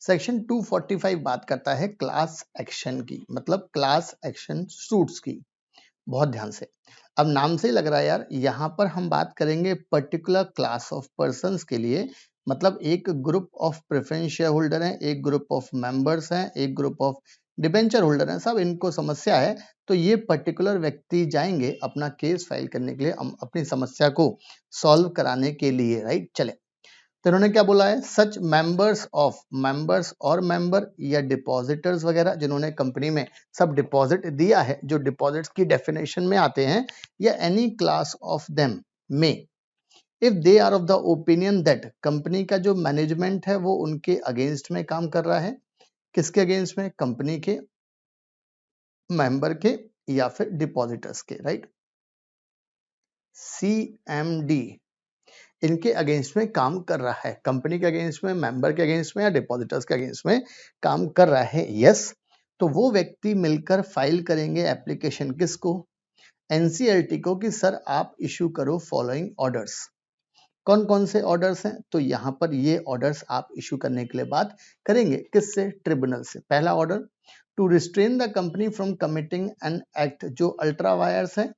Section 245 बात करता है क्लास एक्शन की, मतलब क्लास एक्शन सूट्स की। बहुत ध्यान से, अब नाम से ही लग रहा है यार, यहाँ पर हम बात करेंगे पर्टिकुलर क्लास ऑफ पर्संस के लिए, मतलब एक group of preference share holder है, एक ग्रुप ऑफ मेंबर्स हैं, एक ग्रुप ऑफ डिबेंचर होल्डर हैं, सब इनको समस्या है, तो ये पर्टिकुलर व्यक्ति जाएंगे अपना केस फाइल करने के लिए, अपनी समस्या को सॉल्व कराने के लिए, राइट। चले, तो इन्होंने क्या बोला है, सच मेंबर्स और मेंबर या डिपॉजिटर्स वगैरह जिन्होंने कंपनी में सब डिपॉजिट दिया है, जो डिपॉजिट्स की डेफिनेशन में आते हैं, या एनी क्लास ऑफ देम में, if they are of the opinion that, company का जो मैनेजमेंट है वो उनके अगेंस्ट में काम कर रहा है। किसके अगेंस्ट में? कंपनी के, मेंबर के, या फिर डिपॉजिटर्स के, राइट। CMD इनके अगेंस्ट में काम कर रहा है, कंपनी के अगेंस्ट में, मेंबर के अगेंस्ट में, या डिपॉजिटर्स के अगेंस्ट में काम कर रहा है, यस। तो वो व्यक्ति मिलकर फाइल करेंगे एप्लीकेशन, किसको? NCLT को, कि सर आप इशू करो फॉलोइंग ऑर्डर्स। कौन कौन से ऑर्डर्स हैं? तो यहाँ पर ये ऑर्डर्स आप इशू करने के लिए बात करेंगे, किससे? ट्रिब्यूनल से। पहला order, to restrain the company from committing an act, जो अल्ट्रा वायर्स है।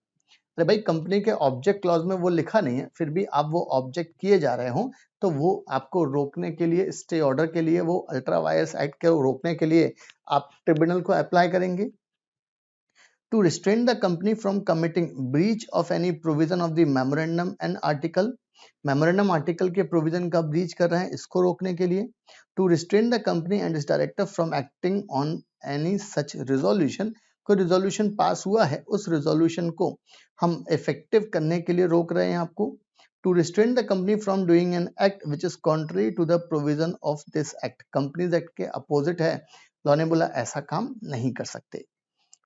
अरे भाई, कंपनी के ऑब्जेक्ट क्लॉज में वो लिखा नहीं है, फिर भी आप वो ऑब्जेक्ट किए जा रहे हो, तो वो आपको रोकने के लिए, स्टे ऑर्डर के लिए, वो अल्ट्रा वायर्स एक्ट को रोकने के लिए आप ट्रिब्यूनल को अप्लाई करेंगे। To restrain the company from committing breach of any provision of the memorandum and article, memorandum article के प्रोविजन का ब्रीच कर रहे हैं, इसको रोकने के लिए। To restrain the company and its director from acting on any such resolution, कोई रिजोल्यूशन पास हुआ है, उस रिजोल्यूशन को हम इफेक्टिव करने के लिए रोक रहे हैं आपको। To restrain the company from doing an act which is contrary to the provision of this act, companies act के अपोजिट है, लॉ ने बोला ऐसा काम नहीं कर सकते।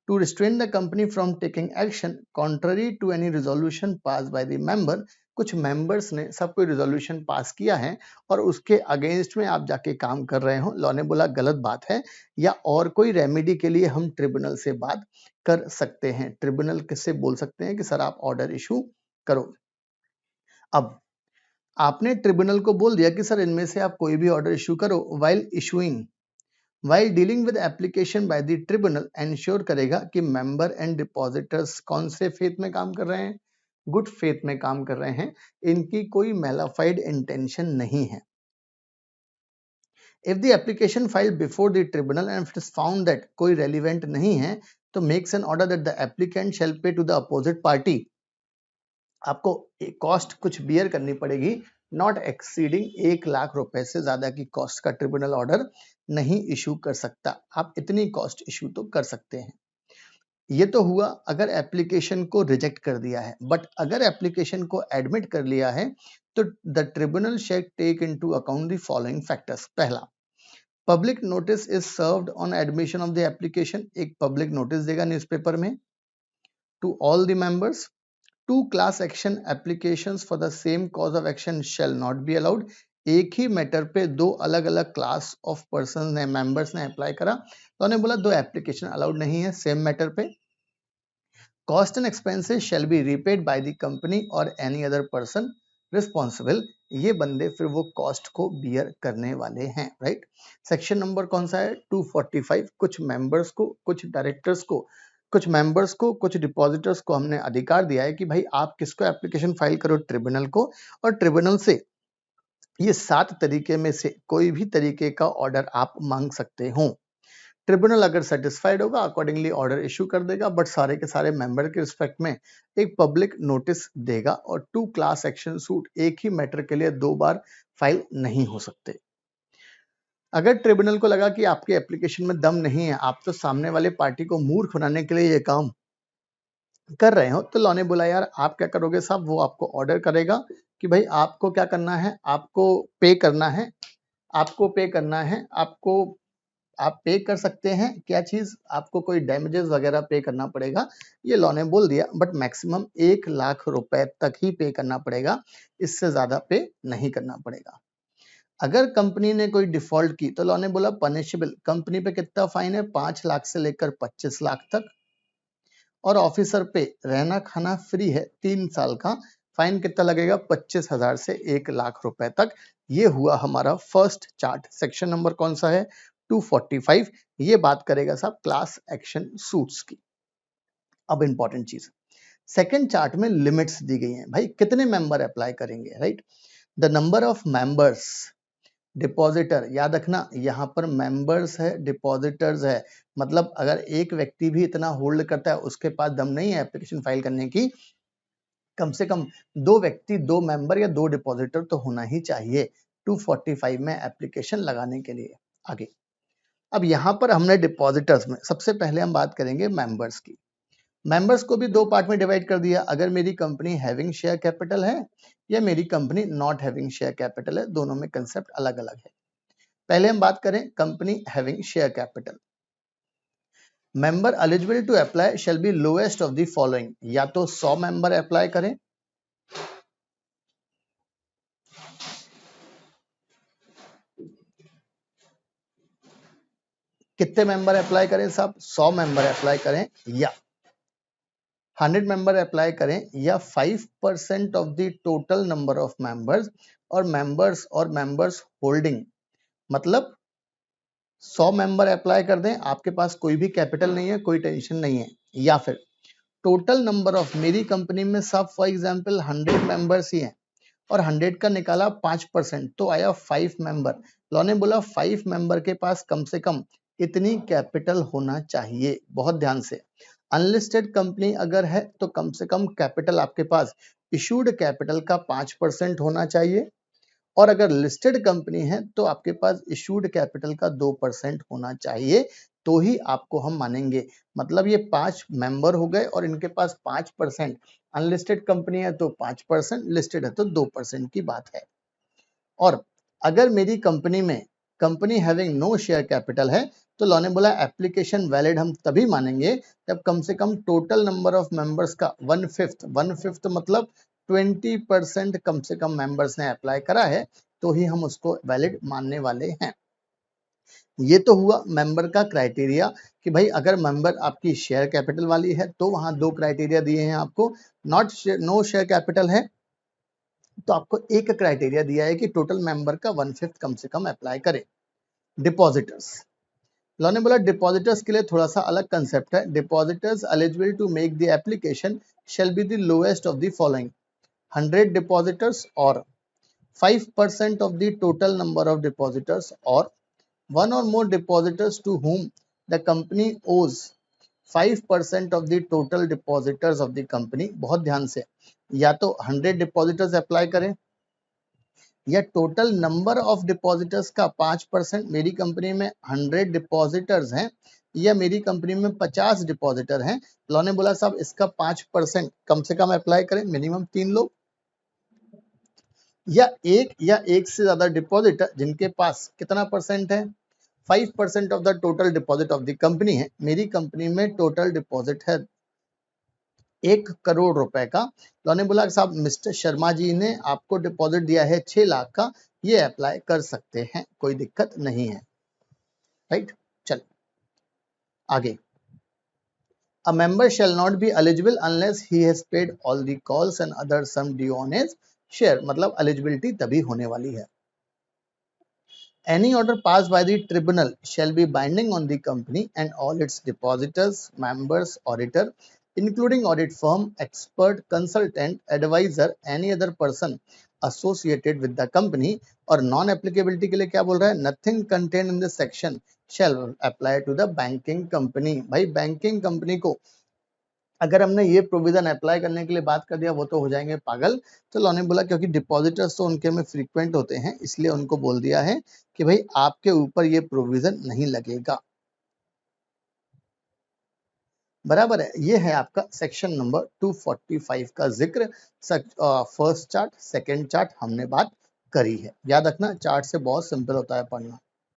To restrain the company from taking action contrary to any resolution passed by the member, कुछ मेंबर्स ने सब कोई रिजोल्यूशन पास किया है और उसके अगेंस्ट में आप जाके काम कर रहे हो, लॉ ने बोला गलत बात है, या और कोई रेमेडी के लिए हम ट्रिब्यूनल से बात कर सकते हैं। ट्रिब्यूनल किससे बोल सकते हैं कि सर आप ऑर्डर इशू करो। अब आपने ट्रिब्यूनल को बोल दिया कि सर इनमें से आप कोई भी ऑर्डर इशू करो, while dealing with application by the tribunal ensure करेगा कि member and depositors कौन से faith में काम कर रहे हैं? गुड फेथ में काम कर रहे हैं, इनकी कोई मैलाफाइड इंटेंशन नहीं है। If the application filed before the tribunal and it is found that कोई relevant नहीं है, तो makes an order that the applicant shall pay to the opposite party, आपको कॉस्ट कुछ बियर करनी पड़ेगी, नॉट एक्सीडिंग 1 लाख रुपए से ज्यादा की कॉस्ट का ट्रिब्यूनल ऑर्डर नहीं इशू कर सकता। आप इतनी कॉस्ट इशू तो कर सकते हैं। ये तो हुआ अगर एप्लीकेशन को रिजेक्ट कर दिया है, बट अगर एप्लीकेशन को एडमिट कर लिया है तो the tribunal shall take into account the following factors. पहला, public notice is served on admission of the application, एक पब्लिक नोटिस देगा न्यूज़पेपर में, to all the members. Two class action applications for the same cause of action shall not be allowed, एक ही matter पे दो अलग अलग class of person ने, मेंबर्स ने अप्लाई करा, तो उन्होंने बोला दो एप्लीकेशन अलाउड नहीं है सेम मैटर पे। Cost and expenses shall be repaid by the company और एनी अदर पर्सन रिस्पॉन्सिबल, ये बंदे फिर वो कॉस्ट को बियर करने वाले हैं, राइट। सेक्शन नंबर कौन सा है? 245। कुछ मेंबर्स को, कुछ डायरेक्टर्स को, कुछ मेंबर्स को, कुछ डिपॉजिटर्स को हमने अधिकार दिया है कि भाई आप किसको एप्लीकेशन फाइल करो? ट्रिब्यूनल को, और ट्रिब्यूनल से ये 7 तरीके में से कोई भी तरीके का ऑर्डर आप मांग सकते हो। ट्रिब्यूनल अगर सेटिस्फाइड होगा अकॉर्डिंगली ऑर्डर इशू कर देगा, बट सारे के सारे मेंबर के रिस्पेक्ट में एक पब्लिक नोटिस देगा, और 2 क्लास एक्शन सूट एक ही मैटर के लिए 2 बार फाइल नहीं हो सकते। अगर ट्रिब्यूनल को लगा कि आपके एप्लीकेशन में दम नहीं है, आप तो सामने वाले पार्टी को मूर्ख बनाने के लिए ये काम कर रहे हो, तो लॉ ने बोला यार आप क्या करोगे साहब, वो आपको ऑर्डर करेगा कि भाई आपको क्या करना है, आपको पे करना है, आपको पे करना है, आपको, आप पे कर सकते हैं क्या चीज, आपको कोई डैमेजेस वगैरह पे करना पड़ेगा, ये लॉ ने बोल दिया, बट मैक्सिमम 1 लाख रुपए तक ही पे करना पड़ेगा, इससे ज्यादा पे नहीं करना पड़ेगा। अगर कंपनी ने कोई डिफॉल्ट की तो लॉ ने बोला पनिशेबल, कंपनी पे कितना फाइन है? 5 लाख से लेकर 25 लाख तक, और ऑफिसर पे रहना खाना फ्री है 3 साल का, फाइन कितना लगेगा? 25,000 से 1,00,000 रुपए तक। ये हुआ हमारा फर्स्ट चार्ट। सेक्शन नंबर कौन सा है? 245। ये बात करेगा साहब क्लास एक्शन सूट्स की। अब इंपॉर्टेंट चीज, सेकंड चार्ट में लिमिट्स दी गई हैं। भाई कितने मेंबर अप्लाई करेंगे, right? The number of members, depositor, याद रखना यहाँ पर मेंबर्स है, डिपॉजिटर्स है। मतलब अगर एक व्यक्ति भी इतना होल्ड करता है, उसके पास दम नहीं है एप्लीकेशन फाइल करने की, कम से कम 2 व्यक्ति, 2 मेंबर या 2 डिपॉजिटर तो होना ही चाहिए 245 में एप्लीकेशन लगाने के लिए। आगे, अब यहाँ पर हमने डिपॉजिटर्स में सबसे पहले हम बात करेंगे मेंबर्स की। मेंबर्स को भी 2 पार्ट में डिवाइड कर दिया। अगर मेरी कंपनी हैविंग शेयर कैपिटल है या मेरी company not having share capital है, दोनों में कंसेप्ट अलग अलग है। पहले हम बात करें company having share capital. Member eligible to apply shall be lowest of the following. या तो 100 मेंबर अप्लाई करें, कितने मेंबर अप्लाई करें साहब? 100 मेंबर अप्लाई करें, या 100 मेंबर अप्लाई करें, या 5% of the total number of members और मेंबर्स होल्डिंग। मतलब 100 मेंबर अप्लाई कर दें, आपके पास कोई भी कैपिटल नहीं है, कोई टेंशन नहीं है। या फिर टोटल नंबर ऑफ, मेरी कंपनी में सब फॉर एग्जांपल 100 मेंबर्स ही हैं और 100 का निकाला 5%, तो आया 5 मेंबर। लॉ ने बोला 5 मेंबर के पास कम से कम इतनी कैपिटल होना चाहिए। बहुत ध्यान से, अनलिस्टेड कंपनी अगर है तो कम से कम कैपिटल आपके पास इशूड कैपिटल का 5% होना चाहिए, और अगर लिस्टेड कंपनी है तो आपके पास इशूड कैपिटल का 2% होना चाहिए, तो ही आपको हम मानेंगे। मतलब ये 5 मेंबर हो गए और इनके पास 5%, अनलिस्टेड कंपनी है तो 5%, लिस्टेड है तो 2% की बात है। और अगर मेरी कंपनी में company having no share capital है, तो लॉ ने बोला एप्लीकेशन वैलिड हम तभी मानेंगे जब कम से कम टोटल नंबर ऑफ मेंबर्स का 1/5 मतलब 20% कम से कम मेंबर्स ने अप्लाई करा है, तो ही हम उसको वैलिड मानने वाले हैं। ये तो हुआ मेंबर का क्राइटेरिया कि भाई अगर मेंबर आपकी शेयर कैपिटल वाली है तो वहां 2 क्राइटेरिया दिए हैं आपको। नो शेयर कैपिटल है तो आपको एक क्राइटेरिया दिया है कि टोटल मेंबर का 1/5 कम से कम अप्लाई करे। डिपॉजिटर्स, लॉ ने बोला डिपॉजिटर्स के लिए थोड़ा सा अलग कंसेप्ट है। Depositors eligible to make the application shall be the lowest of the following: 100 depositors और 5% of the total number of depositors, or one or more depositors to whom the company owes 5% of the total depositors of the company। बहुत ध्यान से, या तो 100 depositors apply करें या total number of depositors का 5%। मेरी कंपनी में 100 डिपॉजिटर्स हैं या मेरी कंपनी में 50 डिपॉजिटर हैं, लॉ ने बोला साहब इसका 5% कम से कम अप्लाई करें, मिनिमम 3 लोग, या एक से ज्यादा डिपॉजिटर जिनके पास कितना परसेंट है? 5% of the total deposit of the company है। मेरी कंपनी में टोटल डिपॉजिट है 1 करोड़ रुपए का। लॉ ने बोला साहब मिस्टर शर्मा जी ने आपको डिपॉजिट दिया है 6 लाख का, ये अप्लाई कर सकते हैं, कोई दिक्कत नहीं है, राइट? चल आगे, a member shall not be eligible unless he has paid all the calls and other sum due on his share। मतलब एलिजिबिलिटी तभी होने वाली है। Any order passed by the tribunal shall be binding on the company and all its depositors, members, auditor, including audit firm, expert, consultant, advisor, any other person associated with the company। और non applicability के लिए क्या बोल रहा है? Nothing contain in this section shall apply to the banking company। भाई banking company को अगर हमने ये प्रोविजन अप्लाई करने के लिए बात कर दिया, वो तो हो जाएंगे पागल। तो लॉ ने बोला क्योंकि डिपॉजिटर्स तो उनके में फ्रीक्वेंट होते हैं, इसलिए उनको बोल दिया है कि भाई आपके ऊपर ये प्रोविजन नहीं लगेगा। बराबर है। ये है आपका सेक्शन नंबर 245 का जिक्र। फर्स्ट चार्ट, सेकंड चार्ट हमने बात करी है। याद रखना चार्ट से बहुत सिंपल होता है पढ़ना।